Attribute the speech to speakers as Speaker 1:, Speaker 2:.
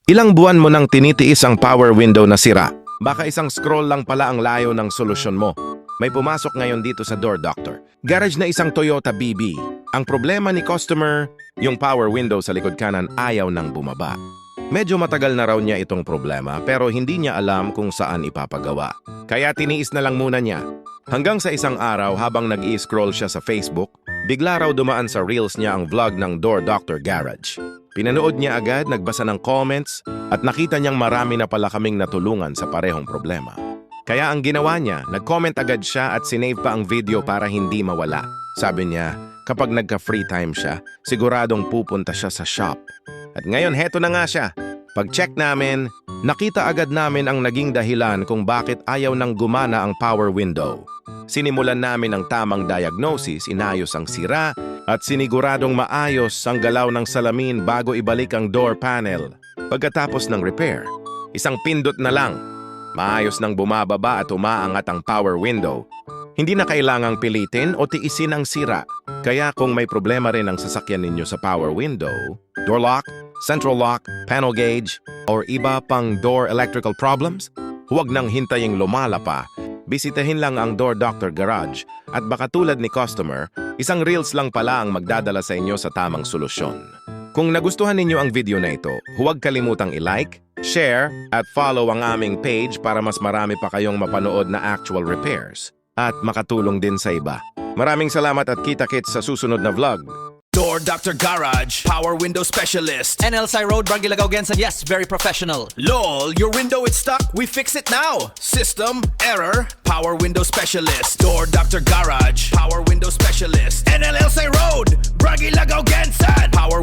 Speaker 1: Ilang buwan mo nang tinitiis ang power window na sira. Baka isang scroll lang pala ang layo ng solusyon mo. May pumasok ngayon dito sa Door Doctor. Garage na isang Toyota BB. Ang problema ni customer, yung power window sa likod kanan ayaw nang bumaba. Medyo matagal na raw niya itong problema pero hindi niya alam kung saan ipapagawa. Kaya tiniis na lang muna niya. Hanggang sa isang araw habang nag-i-scroll siya sa Facebook, bigla raw dumaan sa reels niya ang vlog ng Door Doctor Garage. Pinanood niya agad, nagbasa ng comments, at nakita niyang marami na pala kaming natulungan sa parehong problema. Kaya ang ginawa niya, nag-comment agad siya at sinave pa ang video para hindi mawala. Sabi niya, kapag nagka-free time siya, siguradong pupunta siya sa shop. At ngayon, heto na nga siya. Pag-check namin, nakita agad namin ang naging dahilan kung bakit ayaw nang gumana ang power window. Sinimulan namin ang tamang diagnosis, inayos ang sira, at siniguradong maayos ang galaw ng salamin bago ibalik ang door panel. Pagkatapos ng repair, isang pindot na lang. Maayos nang bumababa at umaangat ang power window. Hindi na kailangang pilitin o tiisin ang sira. Kaya kung may problema rin ang sasakyan ninyo sa power window, door lock, central lock, panel gauge, or iba pang door electrical problems, huwag nang hintaying lumala pa. Bisitahin lang ang Door Doctor Garage at baka tulad ni customer, isang reels lang pala ang magdadala sa inyo sa tamang solusyon. Kung nagustuhan ninyo ang video na ito, huwag kalimutang i-like, share, at follow ang aming page para mas marami pa kayong mapanood na actual repairs at makatulong din sa iba. Maraming salamat at kita-kits sa susunod na vlog.
Speaker 2: Door Doctor Garage, Power Window Specialist.
Speaker 3: NLSI Road, Barangay Gensan. Yes, very professional.
Speaker 2: LOL, your window is stuck, we fix it now. System, error, Power Window Specialist. Door Doctor Garage, Power Window Specialist. NLSI Road, Barangay Gensan. Power